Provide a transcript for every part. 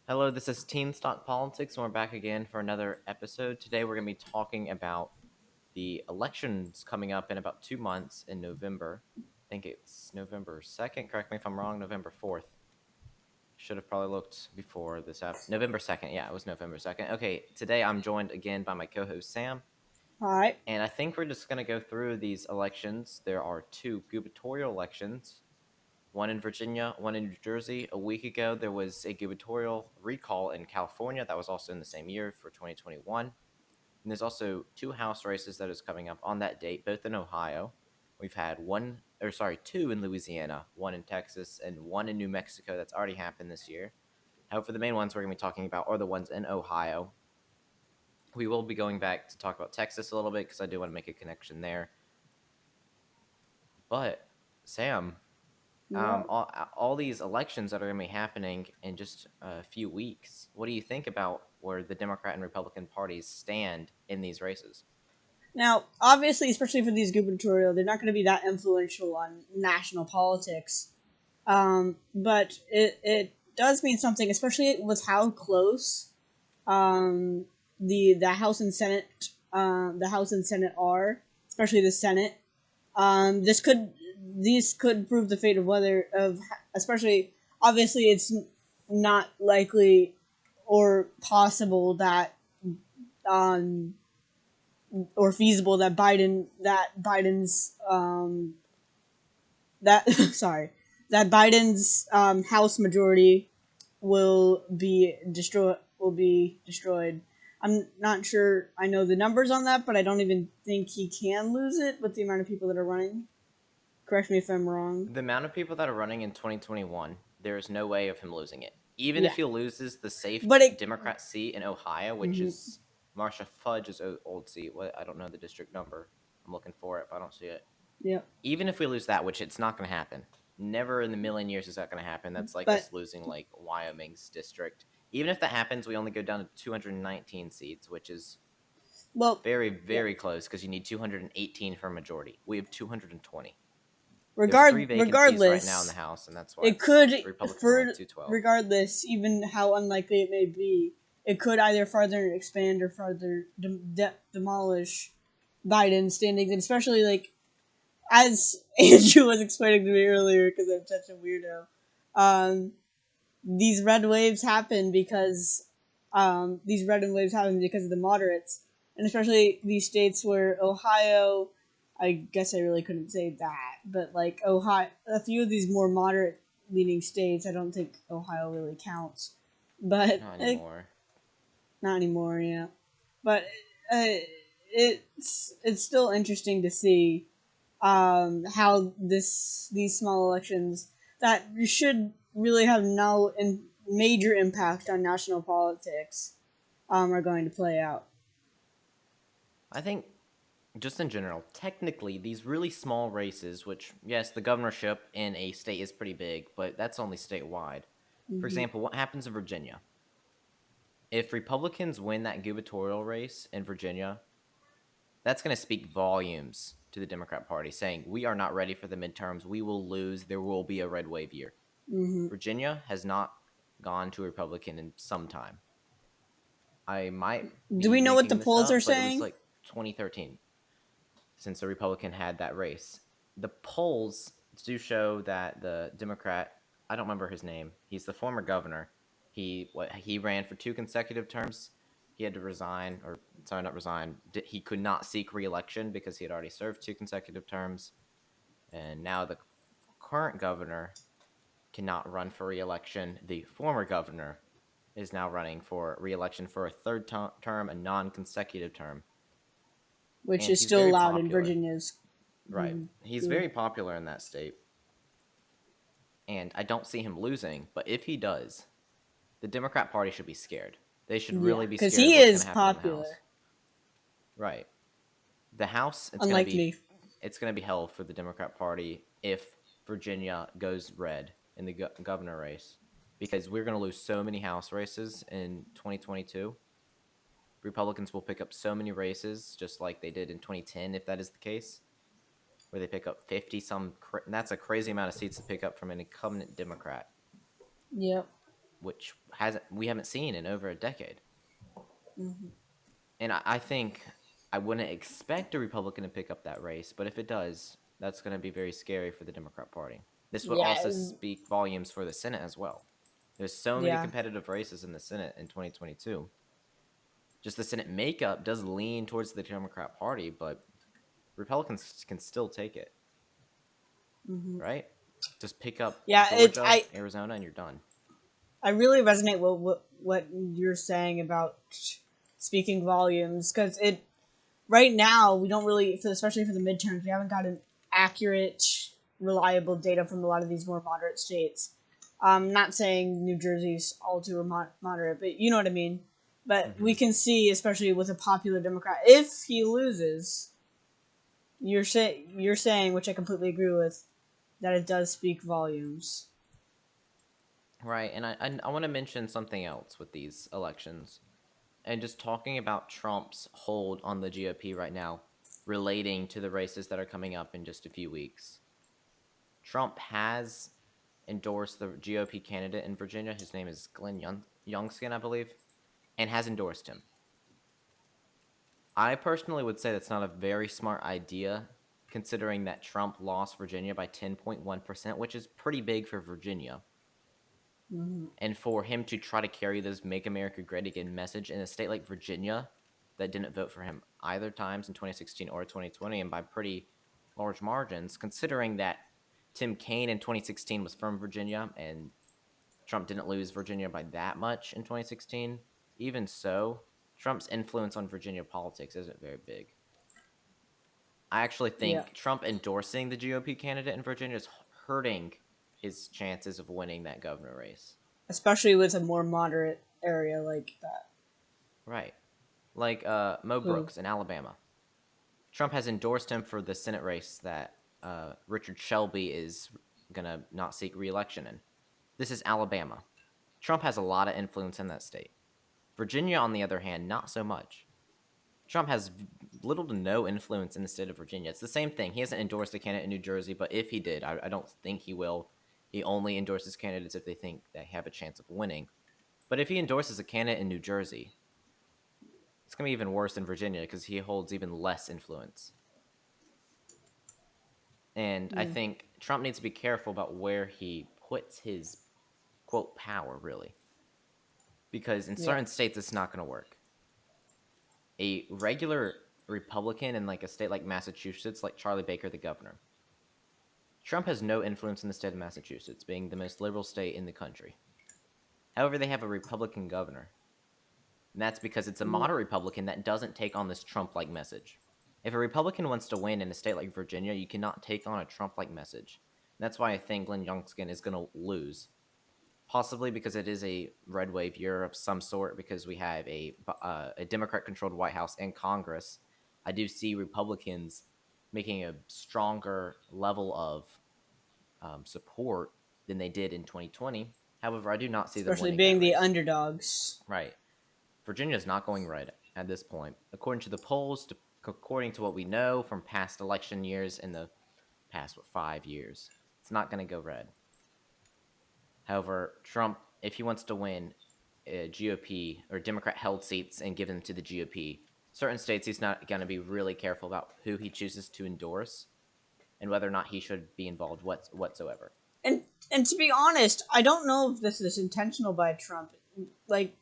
Hello, this is Teen Stock Politics, and we're back again for another episode. Today, we're going to be talking about the elections coming up in about 2 months in November. I think it's November 2nd. Correct me if I'm wrong. November 4th. Should have probably looked before this app. November 2nd. Yeah, it was November 2nd. Okay, today I'm joined again by my co host Sam, All right. and I think we're just going to go through these elections. There are two gubernatorial elections, one in Virginia, one in New Jersey. A week ago, there was a gubernatorial recall in California that was also in the same year for 2021. And there's also two House races that is coming up on that date, both in Ohio. We've had two in Louisiana, one in Texas, and one in New Mexico that's already happened this year. However, the main ones we're going to be talking about are the ones in Ohio. We will be going back to talk about Texas a little bit because I do want to make a connection there. But, Sam, Yeah. all these elections that are going to be happening in just a few weeks. What do you think about where the Democrat and Republican parties stand in these races? Now, obviously, especially for these gubernatorial, they're not going to be that influential on national politics. But it does mean something, especially with how close the House and Senate are, especially the Senate. This could these could prove the fate of whether of especially obviously it's not likely or possible that um or feasible that Biden's that sorry that Biden's House majority will be destroyed. I'm not sure I know the numbers on that, but I don't even think he can lose it with the amount of people that are running. Correct me if I'm wrong. The amount of people that are running in 2021, there is no way of him losing it. Even Yeah, if he loses the safe but it. Democrat seat in Ohio, which Mhm. is Marsha Fudge's old seat. I don't know the district number. I'm looking for it, but I don't see it. Yeah, Even if we lose that, which it's not going to happen, never in the million years is that going to happen. That's like but us losing like Wyoming's district. Even if that happens, we only go down to 219 seats, which is well, very, yeah. very close because you need 218 for a majority. We have 220. There's three Regard vacancies right now in the regardless, House, and that's why it it's could the Republicans only have for 212. regardless, even how unlikely it may be, it could either further expand or further demolish Biden's standings, and especially like as Andrew was explaining to me earlier, because I'm such a weirdo. Um, these red and waves happen because of the moderates, and especially these states where Ohio. I guess I really couldn't say that, but like Ohio, a few of these more moderate leaning states, I don't think Ohio really counts, but Not anymore. not anymore. Yeah, but uh, it's still interesting to see how these small elections that should really have no major impact on national politics are going to play out. I think, just in general, technically, these really small races, which, yes, the governorship in a state is pretty big, but that's only statewide. For Hmm. example, what happens in Virginia? If Republicans win that gubernatorial race in Virginia, that's going to speak volumes to the Democrat Party, saying, we are not ready for the midterms. We will lose. There will be a red wave year. Hmm. Virginia has not gone to Republican in some time. I might Do we be know what the making this polls are up, but it was saying? like 2013 since the Republican had that race. The polls do show that the Democrat, I don't remember his name. He's the former governor. He ran for two consecutive terms. He had to resign, or sorry, not resign. He could not seek re-election because he had already served two consecutive terms, and now the current governor cannot run for re-election. The former governor is now running for re-election for a third term, a non-consecutive term, Which and is he's still very allowed in popular. Virginia's. Right. Mm, He's yeah, very popular in that state, and I don't see him losing. But if he does, the Democrat Party should be scared. They should yeah, really be because scared of he what's going is to happen in the House. popular, Right. The House, unlike me. it's going to be hell for the Democrat Party if Virginia goes red in the governor race, because we're going to lose so many House races in 2022. Republicans will pick up so many races, just like they did in 2010, if that is the case, where they pick up 50 some. That's a crazy amount of seats to pick up from an incumbent Democrat. Yep. which we haven't seen in over a decade. Mm-hmm. And I think I wouldn't expect a Republican to pick up that race, but if it does, that's going to be very scary for the Democrat Party. This would Yeah, also speak volumes for the Senate as well. There's so many yeah, competitive races in the Senate in 2022. Just the Senate makeup does lean towards the Democrat Party, but Republicans can still take it, hmm right? Just pick up yeah. Georgia, Arizona, and you're done. I really resonate with what you're saying about speaking volumes because it right now we don't really, especially for the midterms, we haven't gotten accurate, reliable data from a lot of these more moderate states. Not saying New Jersey's all too moderate, but you know what I mean. But we can see, especially with a popular Democrat, if he loses, you're saying, which I completely agree with, that it does speak volumes. Right, and I want to mention something else with these elections, and just talking about Trump's hold on the GOP right now, relating to the races that are coming up in just a few weeks. Trump has endorsed the GOP candidate in Virginia. His name is Glenn Youngkin, I believe, and has endorsed him. I personally would say that's not a very smart idea, considering that Trump lost Virginia by 10.1%, which is pretty big for Virginia. Mm-hmm. And for him to try to carry this Make America Great Again message in a state like Virginia that didn't vote for him either times in 2016 or 2020, and by pretty large margins, considering that Tim Kaine in 2016 was from Virginia and Trump didn't lose Virginia by that much in 2016. Even so, Trump's influence on Virginia politics isn't very big. I actually Yeah. think Trump endorsing the GOP candidate in Virginia is hurting his chances of winning that governor race. Especially with a more moderate area like that. Right. Like Mo Who? Brooks in Alabama. Trump has endorsed him for the Senate race that Richard Shelby is going to not seek re-election in. This is Alabama. Trump has a lot of influence in that state. Virginia, on the other hand, not so much. Trump has little to no influence in the state of Virginia. It's the same thing. He hasn't endorsed a candidate in New Jersey, but if he did, I don't think he will. He only endorses candidates if they think they have a chance of winning. But if he endorses a candidate in New Jersey, it's going to be even worse in Virginia because he holds even less influence. And I Mm. think Trump needs to be careful about where he puts his, quote, power, really. Because in Yeah. certain states, it's not going to work. A regular Republican in like a state like Massachusetts, like Charlie Baker, the governor, Trump has no influence in the state of Massachusetts, being the most liberal state in the country. However, they have a Republican governor. And that's because it's a Mm. moderate Republican that doesn't take on this Trump-like message. If a Republican wants to win in a state like Virginia, you cannot take on a Trump-like message. And that's why I think Glenn Youngkin is going to lose. Possibly because it is a red wave year of some sort, because we have a Democrat-controlled White House and Congress. I do see Republicans making a stronger level of support than they did in 2020. However, I do not see them Especially winning that being the race. underdogs. Right. Virginia is not going red at this point. According to the polls, according to what we know from past election years in the past, 5 years, it's not going to go red. However, Trump, if he wants to win GOP or Democrat held seats and give them to the GOP, certain states he's not going to be really careful about who he chooses to endorse and whether or not he should be involved whatsoever. And to be honest, I don't know if this is intentional by Trump. Like,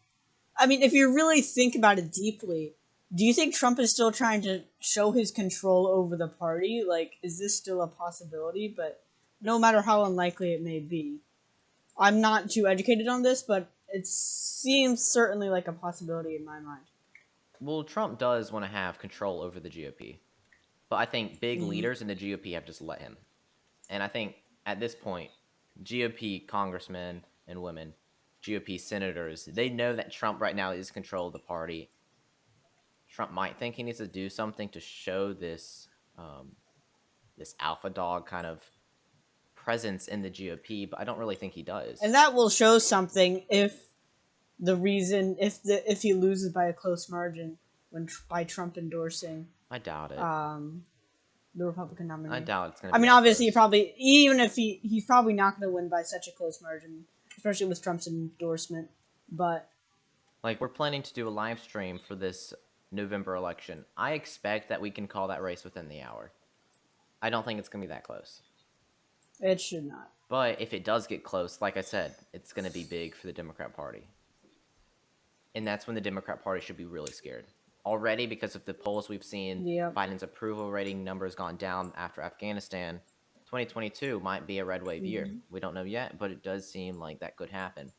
I mean, if you really think about it deeply, do you think Trump is still trying to show his control over the party? Like, is this still a possibility? But no matter how unlikely it may be, I'm not too educated on this, but it seems certainly like a possibility in my mind. Well, Trump does want to have control over the GOP, but I think big Mm-hmm. leaders in the GOP have just let him. And I think at this point, GOP congressmen and women, GOP senators, they know that Trump right now is control of the party. Trump might think he needs to do something to show this this alpha dog kind of presence in the GOP, but I don't really think he does. And that will show something if if he loses by a close margin by Trump endorsing I doubt it. the Republican nominee. I doubt it's going I to be mean, that obviously, close. even if he's probably not going to win by such a close margin, especially with Trump's endorsement. But Like, we're planning to do a live stream for this November election. I expect that we can call that race within the hour. I don't think it's going to be that close. it should not. But if it does get close, like I said, it's going to be big for the Democrat Party. And that's when the Democrat Party should be really scared. Already, because of the polls we've seen, Yep. Biden's approval rating numbers gone down after Afghanistan. 2022 might be a red wave year. Mhm. We don't know yet, but it does seem like that could happen.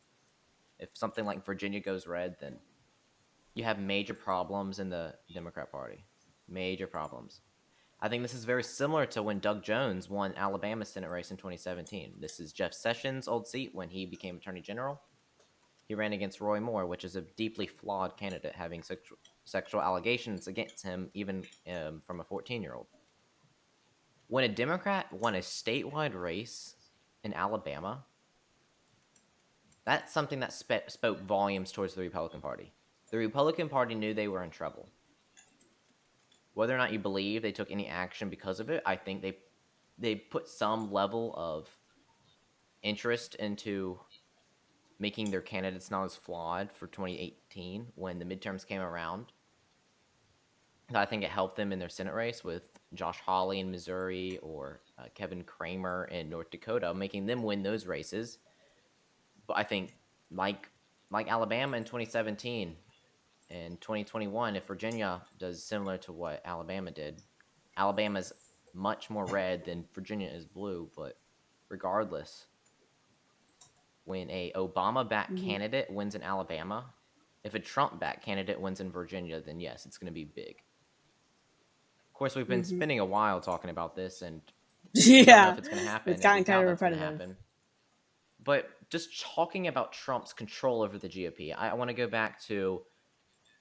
If something like Virginia goes red, then you have major problems in the Democrat Party. Major problems. I think this is very similar to when Doug Jones won Alabama Senate race in 2017. This is Jeff Sessions' old seat when he became Attorney General. He ran against Roy Moore, which is a deeply flawed candidate, having sexual allegations against him, even from a 14-year-old. When a Democrat won a statewide race in Alabama, that's something that spoke volumes towards the Republican Party. The Republican Party knew they were in trouble. Whether or not you believe they took any action because of it, I think they put some level of interest into making their candidates not as flawed for 2018 when the midterms came around. I think it helped them in their Senate race with Josh Hawley in Missouri or Kevin Kramer in North Dakota, making them win those races. But I think, like Alabama in 2017 and 2021, if Virginia does similar to what Alabama did, Alabama's much more red than Virginia is blue. But regardless, when a Obama-backed Mhm. candidate wins in Alabama, if a Trump-backed candidate wins in Virginia, then yes, it's going to be big. Of course, we've been Mhm. spending a while talking about this, and we don't know Yeah, if it's going to it's happen, and we gotten kind doubt of that's going to repetitive. happen. But just talking about Trump's control over the GOP, I want to go back to,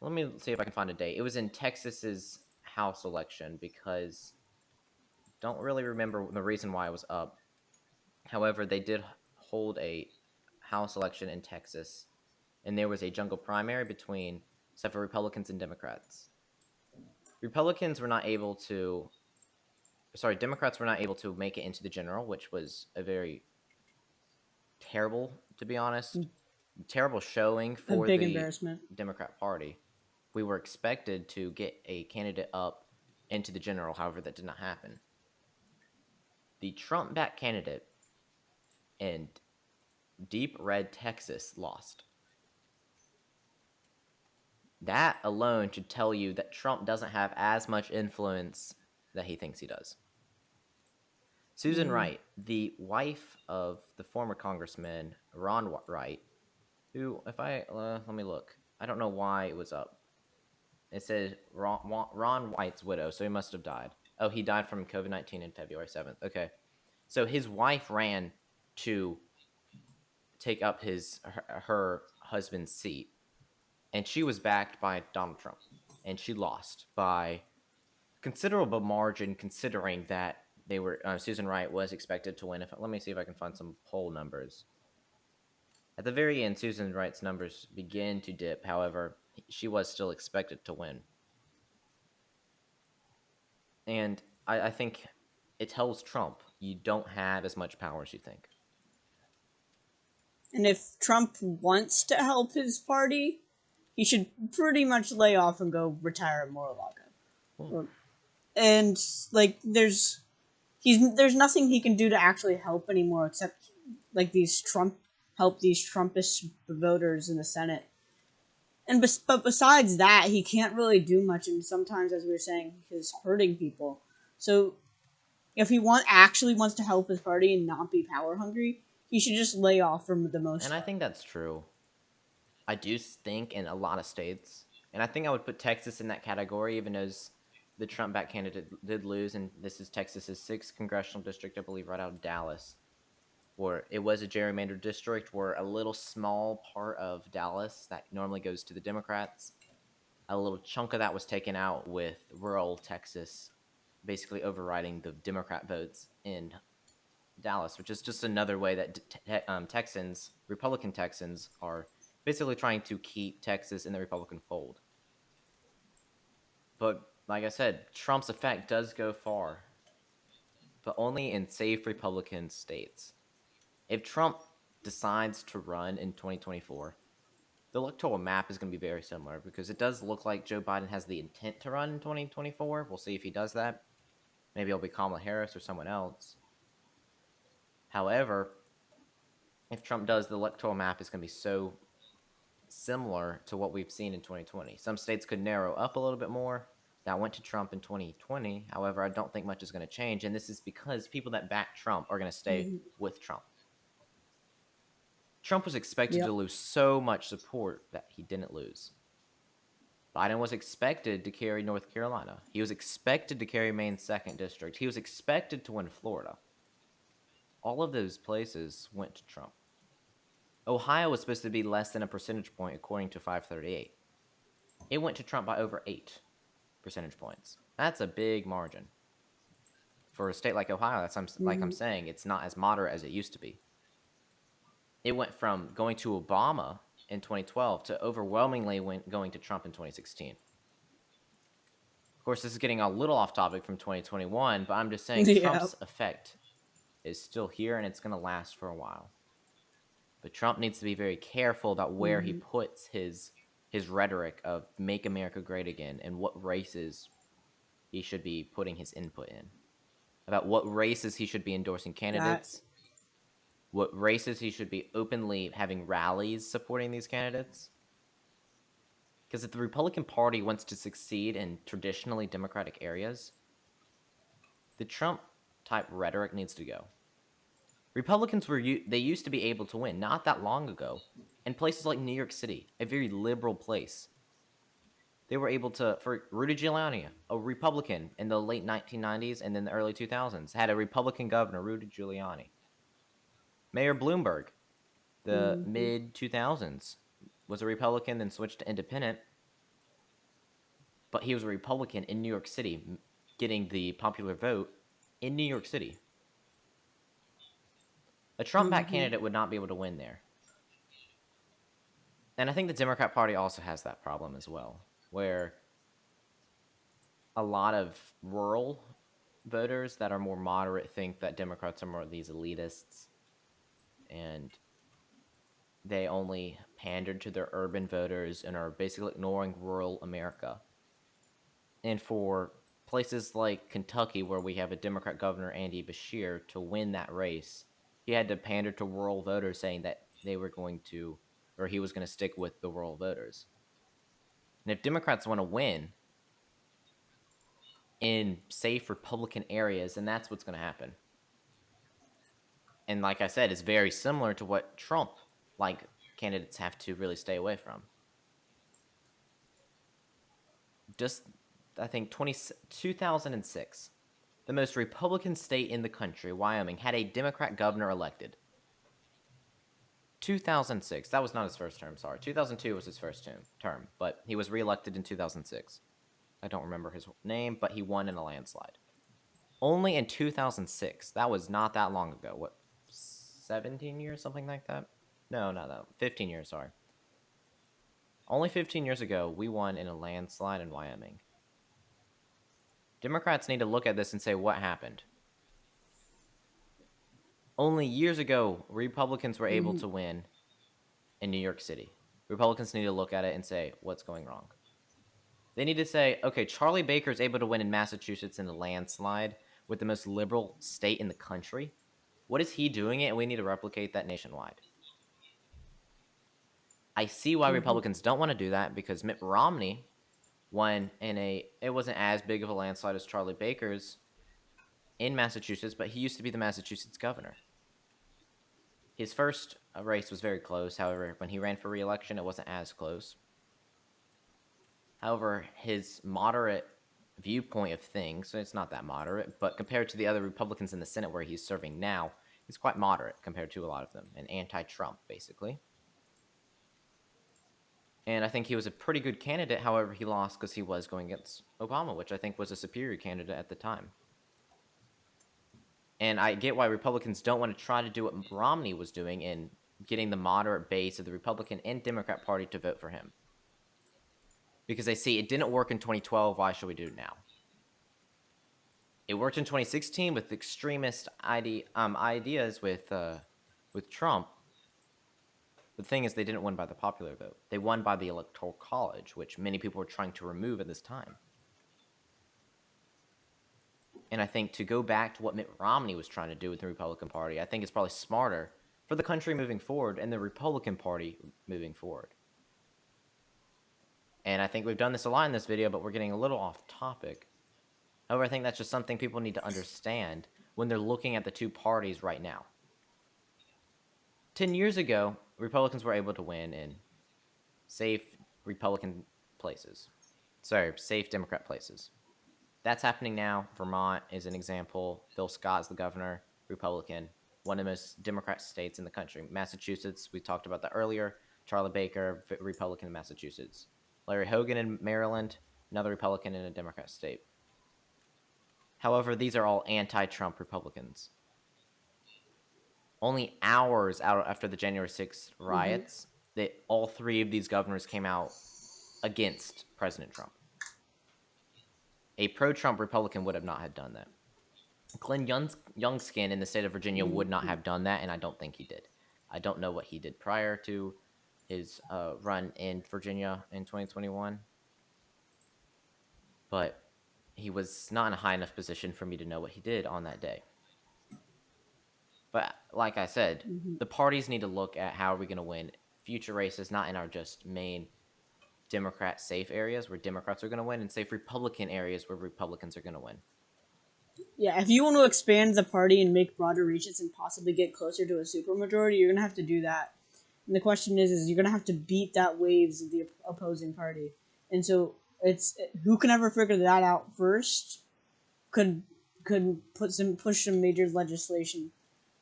let me see if I can find a date. It was in Texas's House election, because don't really remember the reason why it was up. However, they did hold a House election in Texas, and there was a jungle primary between several Republicans and Democrats. Democrats were not able to make it into the general, which was a very terrible, to be honest, terrible showing A for big the embarrassment. Democrat Party. We were expected to get a candidate up into the general, however, that did not happen. The Trump-backed candidate in deep red Texas lost. That alone should tell you that Trump doesn't have as much influence that he thinks he does. Susan Mhm. Wright, the wife of the former Congressman Ron Wright, who, if I let me look, I don't know why it was up. It says Ron White's widow, so he must have died. Oh, he died from COVID-19 in February 7th. Okay, so his wife ran to take up her husband's seat, and she was backed by Donald Trump, and she lost by considerable margin, considering that they were Susan Wright was expected to win. Let me see if I can find some poll numbers. At the very end, Susan Wright's numbers begin to dip. However, she was still expected to win, and I think it tells Trump you don't have as much power as you think. And if Trump wants to help his party, he should pretty much lay off and go retire at Mar-a-Lago. Well, And like, there's nothing he can do to actually help anymore except like help these Trumpist voters in the Senate. And but besides that, he can't really do much. And sometimes, as we were saying, he's hurting people. So if he actually wants to help his party and not be power hungry, he should just lay off for the most and I part. think that's true. I do think in a lot of states, and I think I would put Texas in that category, even as the Trump-backed candidate did lose, and this is Texas's 6th congressional district, I believe, right out of Dallas, where it was a gerrymandered district, where a little small part of Dallas that normally goes to the Democrats, a little chunk of that was taken out with rural Texas basically overriding the Democrat votes in Dallas, which is just another way that Republican Texans, are basically trying to keep Texas in the Republican fold. But like I said, Trump's effect does go far, but only in safe Republican states. If Trump decides to run in 2024, the electoral map is going to be very similar because it does look like Joe Biden has the intent to run in 2024. We'll see if he does that. Maybe it'll be Kamala Harris or someone else. However, if Trump does, the electoral map is going to be so similar to what we've seen in 2020. Some states could narrow up a little bit more. That went to Trump in 2020. However, I don't think much is going to change. And this is because people that back Trump are going to stay Mhm. with Trump. Trump was expected to Yep. lose so much support that he didn't lose. Biden was expected to carry North Carolina. He was expected to carry Maine's 2nd district. He was expected to win Florida. All of those places went to Trump. Ohio was supposed to be less than a percentage point according to 538. It went to Trump by over 8 percentage points. That's a big margin. For a state like Ohio, like I'm Mhm. saying, it's not as moderate as it used to be. It went from going to Obama in 2012 to overwhelmingly going to Trump in 2016. Of course, this is getting a little off topic from 2021, but I'm just saying Yep. Trump's effect is still here and it's going to last for a while. But Trump needs to be very careful about where he Mhm. puts his rhetoric of make America great again and what races he should be putting his input in. About what races he should be endorsing That. candidates, what races he should be openly having rallies supporting these candidates. Because if the Republican Party wants to succeed in traditionally Democratic areas, the Trump type rhetoric needs to go. Republicans they used to be able to win not that long ago in places like New York City, a very liberal place. They were able to, for Rudy Giuliani, a Republican in the late 1990s and then the early 2000s, had a Republican governor, Rudy Giuliani. Mayor Bloomberg, the Mhm. mid 2000s, was a Republican, then switched to independent, but he was a Republican in New York City, getting the popular vote in New York City. A Trump backed Mhm. candidate would not be able to win there. And I think the Democrat Party also has that problem as well, where a lot of rural voters that are more moderate think that Democrats are more these elitists and they only pander to their urban voters and are basically ignoring rural America. And for places like Kentucky, where we have a Democrat governor, Andy Beshear, to win that race, he had to pander to rural voters saying that they were going to, or he was going to stick with the rural voters. And if Democrats want to win in safe Republican areas, then that's what's going to happen. And like I said, it's very similar to what Trump like candidates have to really stay away from. Just, I think, 2006, the most Republican state in the country, Wyoming, had a Democrat governor elected. 2006, that was not his first term, sorry. 2002 was his first term, but he was reelected in 2006. I don't remember his name, but he won in a landslide. Only in 2006. That was not that long ago. What, 17 years, something like that? No, not that. 15 years, sorry. Only 15 years ago, we won in a landslide in Wyoming. Democrats need to look at this and say, what happened? Only years ago, Republicans were able Mhm. to win in New York City. Republicans need to look at it and say, what's going wrong? They need to say, okay, Charlie Baker is able to win in Massachusetts in a landslide with the most liberal state in the country. What is he doing it? And we need to replicate that nationwide. I see why Mhm. Republicans don't want to do that because Mitt Romney won it wasn't as big of a landslide as Charlie Baker's in Massachusetts, but he used to be the Massachusetts governor. His first race was very close. However, when he ran for re-election, it wasn't as close. However, his moderate viewpoint of things, so it's not that moderate, but compared to the other Republicans in the Senate where he's serving now, he's quite moderate compared to a lot of them, and anti-Trump, basically. And I think he was a pretty good candidate. However, he lost because he was going against Obama, which I think was a superior candidate at the time. And I get why Republicans don't want to try to do what Romney was doing in getting the moderate base of the Republican and Democrat Party to vote for him. Because they see it didn't work in 2012, why should we do it now? It worked in 2016 with extremist ideas with Trump. The thing is, they didn't win by the popular vote. They won by the Electoral College, which many people were trying to remove at this time. And I think to go back to what Mitt Romney was trying to do with the Republican Party, I think it's probably smarter for the country moving forward and the Republican Party moving forward. And I think we've done this a lot in this video, but we're getting a little off topic. However, I think that's just something people need to understand when they're looking at the two parties right now. 10 years ago, Republicans were able to win in safe Republican places. Sorry, safe Democrat places. That's happening now. Vermont is an example. Phil Scott's the governor, Republican, one of the most Democrat states in the country. Massachusetts, we talked about that earlier. Charlie Baker, Republican in Massachusetts. Larry Hogan in Maryland, another Republican in a Democrat state. However, these are all anti-Trump Republicans. Only hours out after the January 6th riots, that all three of these governors came out against President Trump. A pro-Trump Republican would have not have done that. Glenn Youngkin in the state of Virginia would not have done that, and I don't think he did. I don't know what he did prior to his run in Virginia in 2021, but he was not in a high enough position for me to know what he did on that day. But like I said, the parties need to look at how are we going to win future races, not in our just main Democrat safe areas where Democrats are going to win, and safe Republican areas where Republicans are going to win. Yeah, if you want to expand the party and make broader reaches and possibly get closer to a supermajority, you're gonna have to do that. And the question is you're gonna have to beat that waves of the opposing party. And so it's who can ever figure that out first could push some major legislation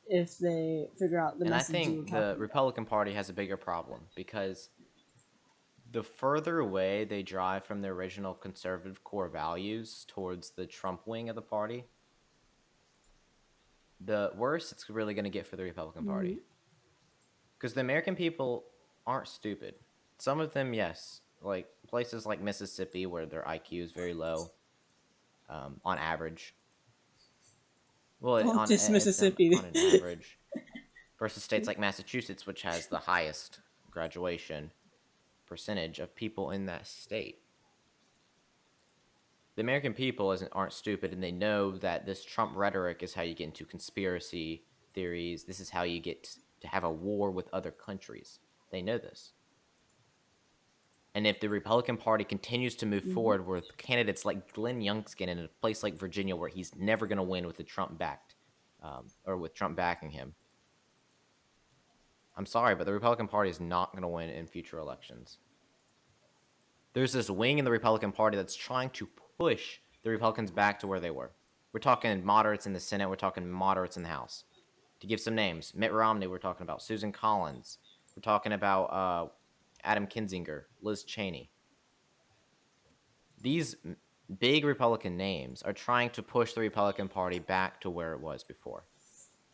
if they figure out the and message. And I think the Republican Party has a bigger problem because the further away they drive from their original conservative core values towards the Trump wing of the party, the worse it's really going to get for the Republican Party. Because the American people aren't stupid. Some of them, yes, like places like Mississippi where their IQ is very low, on average. Well, just Mississippi on an average, versus states like Massachusetts, which has the highest graduation percentage of people in that state. The American people aren't stupid, and they know that this Trump rhetoric is how you get into conspiracy theories. This is how you get to have a war with other countries. They know this. And if the Republican Party continues to move forward with candidates like Glenn Youngkin in a place like Virginia, where he's never going to win with the Trump-backed, or with Trump backing him, I'm sorry, but the Republican Party is not going to win in future elections. There's this wing in the Republican Party that's trying to push the Republicans back to where they were. We're talking moderates in the Senate. We're talking moderates in the House. To give some names, Mitt Romney, we're talking about. Susan Collins. We're talking about Adam Kinzinger, Liz Cheney. These big Republican names are trying to push the Republican Party back to where it was before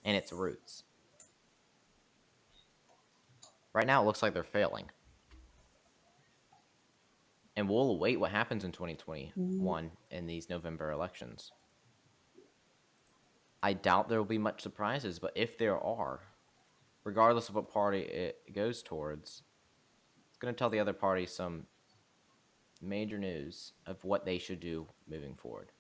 and its roots. Right now, it looks like they're failing. And we'll await what happens in 2021 in these November elections. I doubt there will be much surprises, but if there are, regardless of what party it goes towards, it's going to tell the other party some major news of what they should do moving forward.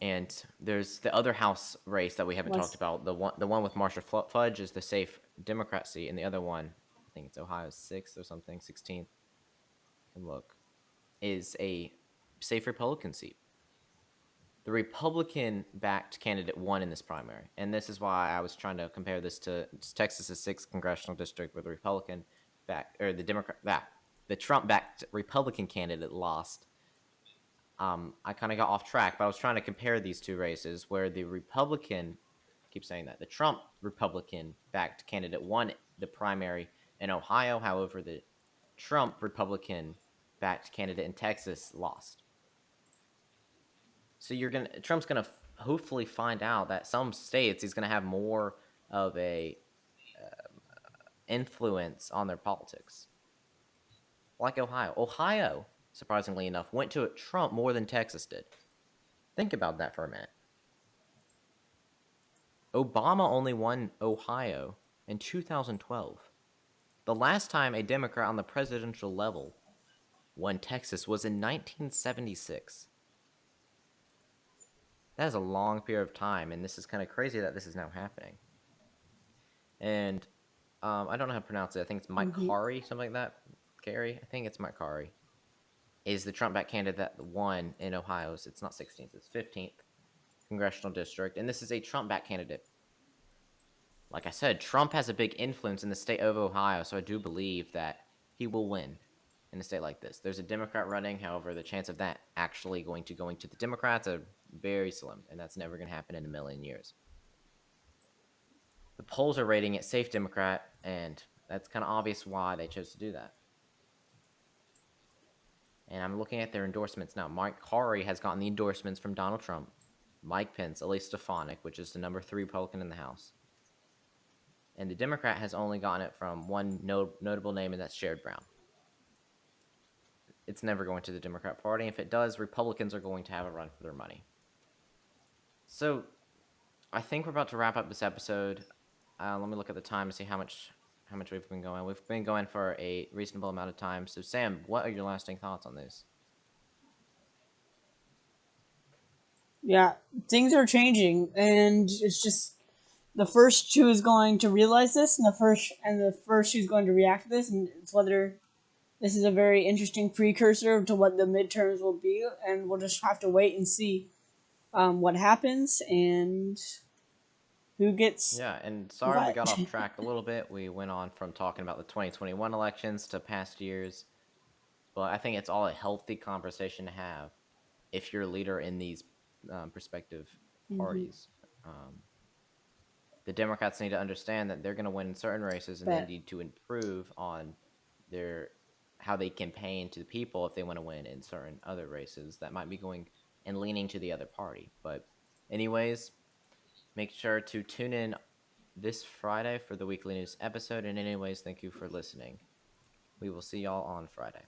And there's the other House race that we haven't talked about. The one with Marcia Fudge is the safe Democrat seat, and the other one, I think it's Ohio's 6th or something, 16th. And look, is a safe Republican seat. The Republican-backed candidate won in this primary, and this is why I was trying to compare this to Texas's 6th congressional district, where the the Trump-backed Republican candidate lost. I kind of got off track, but I was trying to compare these two races where the Republican, I keep saying that, the Trump Republican-backed candidate won the primary in Ohio. However, the Trump Republican-backed candidate in Texas lost. So Trump's gonna hopefully find out that some states he's gonna have more of a influence on their politics, like Ohio. Ohio, surprisingly enough, went to Trump more than Texas did. Think about that for a minute. Obama only won Ohio in 2012. The last time a Democrat on the presidential level won Texas was in 1976. That is a long period of time, and this is kind of crazy that this is now happening. And I don't know how to pronounce it. I think it's Mike Mm-hmm. Kari, something like that. Gary, I think it's Mike Kari, is the Trump back candidate that won in Ohio. So it's not 16th, it's 15th congressional district, and this is a Trump back candidate. Like I said, Trump has a big influence in the state of Ohio, so I do believe that he will win in a state like this. There's a Democrat running, however, the chance of that actually going to the Democrats are very slim, and that's never going to happen in a million years. The polls are rating it safe Democrat, and that's kind of obvious why they chose to do that. And I'm looking at their endorsements now. Mike Kari has gotten the endorsements from Donald Trump, Mike Pence, Elise Stefanik, which is the number 3 Republican in the House. And the Democrat has only gotten it from one notable name, and that's Sherrod Brown. It's never going to the Democrat Party. If it does, Republicans are going to have a run for their money. So I think we're about to wrap up this episode. Let me look at the time and see how much we've been going. We've been going for a reasonable amount of time. So Sam, what are your lasting thoughts on this? Yeah, things are changing, and it's just the first who's going to realize this, and the first who's going to react to this, and it's whether this is a very interesting precursor to what the midterms will be, and we'll just have to wait and see what happens and who gets Yeah, and sorry we what. got off track a little bit. We went on from talking about the 2021 elections to past years, but I think it's all a healthy conversation to have if you're a leader in these prospective Mm-hmm. parties. The Democrats need to understand that they're going to win in certain races, and they But need to improve on their how they campaign to the people if they want to win in certain other races that might be going and leaning to the other party. But anyways, make sure to tune in this Friday for the weekly news episode. And anyways, thank you for listening. We will see y'all on Friday.